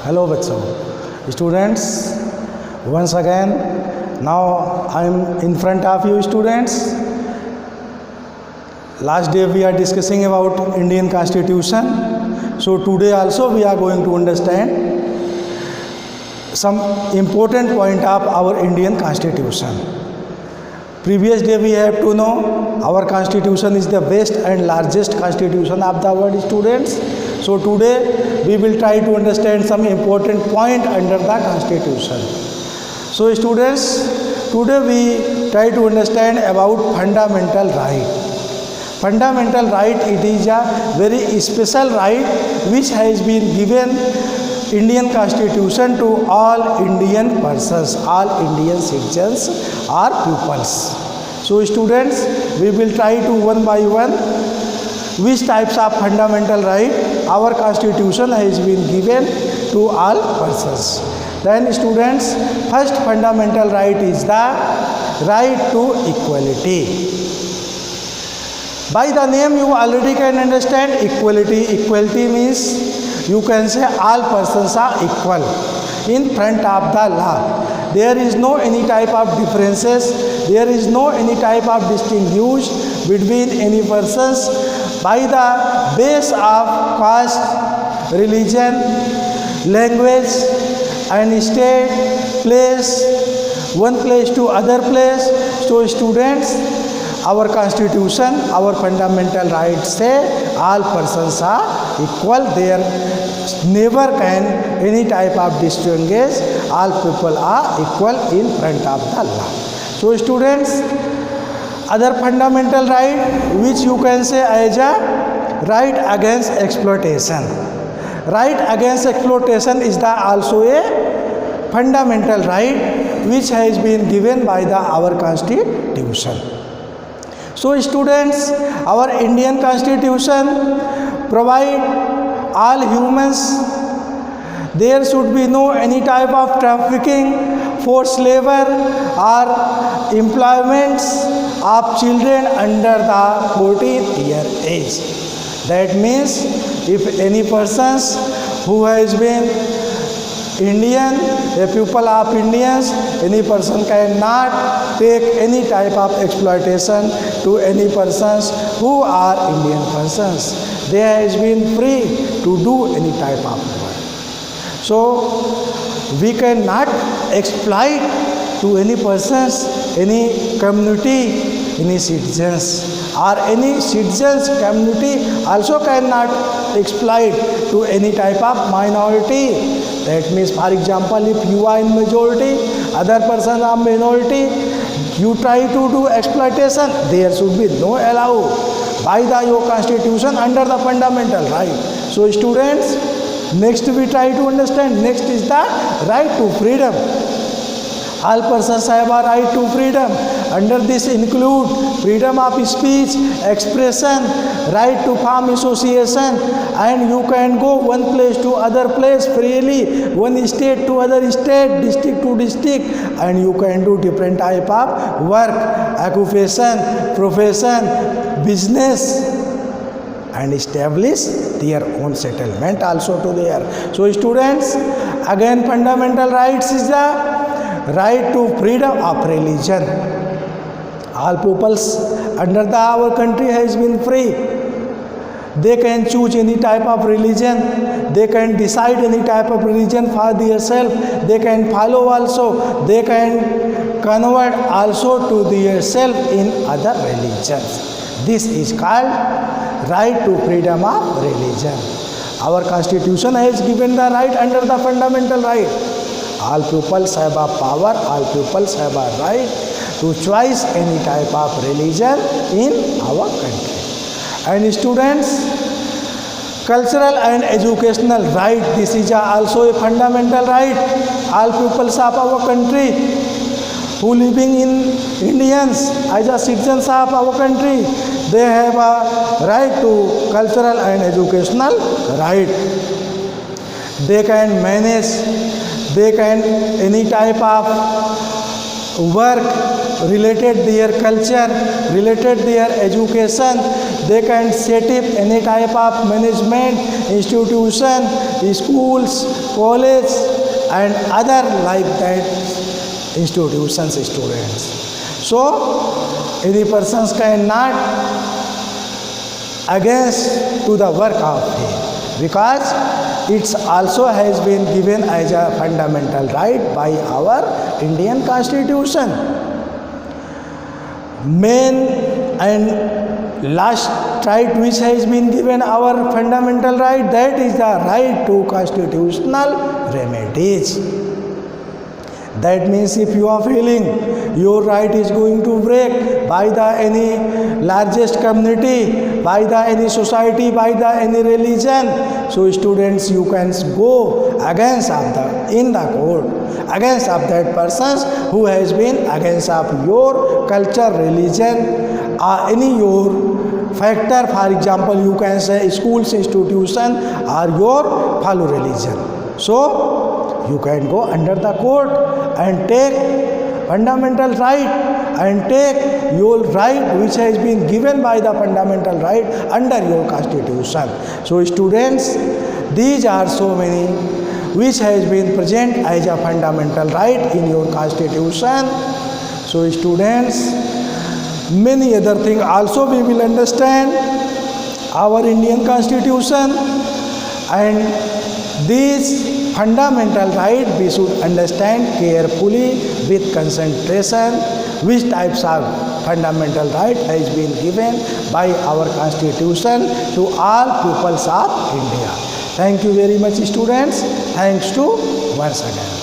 Hello बच्चों, students, once again now I am in front of you students. Last day we are discussing about Indian Constitution. So today also we are going to understand some important point of our Indian Constitution. Previous day we have to know our Constitution is the best and largest Constitution of the world, students. So today we will try to understand some important point under the Constitution. So students, today we try to understand about fundamental right. Fundamental right, it is a very special right which has been given Indian Constitution to all Indian persons, all Indian citizens or pupils. So students, we will try to one by one which types of fundamental right our Constitution has been given to all persons. Then students, first fundamental right is the right to equality. By the name you already can understand equality. Equality means you can say all persons are equal in front of the law. There is no any type of differences. There is no any type of distinguish between any persons by the base of caste, religion, language and state, place, one place to other place. So students, our Constitution, our fundamental rights say all persons are equal. There never can any type of distinguish. All people are equal in front of the law. So students, other fundamental right which you can say as a right against exploitation. Right against exploitation is the also a fundamental right which has been given by the our Constitution. So students, our Indian Constitution provide all humans. There should be no any type of trafficking, forced labor or employments of children under the 14-year age. That means if any persons who has been Indian, a pupil of Indians, any person cannot take any type of exploitation to any persons who are Indian persons. They has been free to do any type of work. So we cannot exploit to any persons, any community, any citizens, or any citizens community also cannot exploit to any type of minority. That means, for example, if you are in majority, other persons are minority, you try to do exploitation, there should be no allow by the your Constitution under the fundamental right. So students, next we try to understand, next is the right to freedom. All persons have a right to freedom. Under this include freedom of speech, expression, right to form association, and you can go one place to other place freely, one state to other state, district to district, and you can do different type of work, occupation, profession, business, and establish their own settlement also to there. So students, again fundamental rights is the right to freedom of religion. All peoples under the our country has been free. They can choose any type of religion. They can decide any type of religion for themselves. They can follow also. They can convert also to themselves in other religions. This is called right to freedom of religion. Our Constitution has given the right under the fundamental right. All peoples have a power, all peoples have a right to choose any type of religion in our country. And students, cultural and educational right, this is also a fundamental right. All peoples of our country who living in Indians as a citizens of our country, they have a right to cultural and educational right. They can manage, they can any type of work related their culture, related their education, they can set up any type of management, institution, schools, college and other like that institutions, students. So, any persons cannot against to the work of him because it also has been given as a fundamental right by our Indian Constitution. Main and last right which has been given our fundamental right, that is the right to constitutional remedies. That means if you are feeling your right is going to break by the any largest community, by the any society, by the any religion, so students you can go against of the in the court against of that persons who has been against of your culture, religion, or any your factor. For example, you can say schools, institution, or your fellow religion. So you can go under the court and take fundamental right and take your right which has been given by the fundamental right under your constitution. So students, these are so many which has been present as a fundamental right in your constitution. So students, many other things also we will understand our Indian constitution, and these fundamental right we should understand carefully with concentration which types of fundamental right has been given by our constitution to all peoples of India. Thank you very much students. Thanks to once again.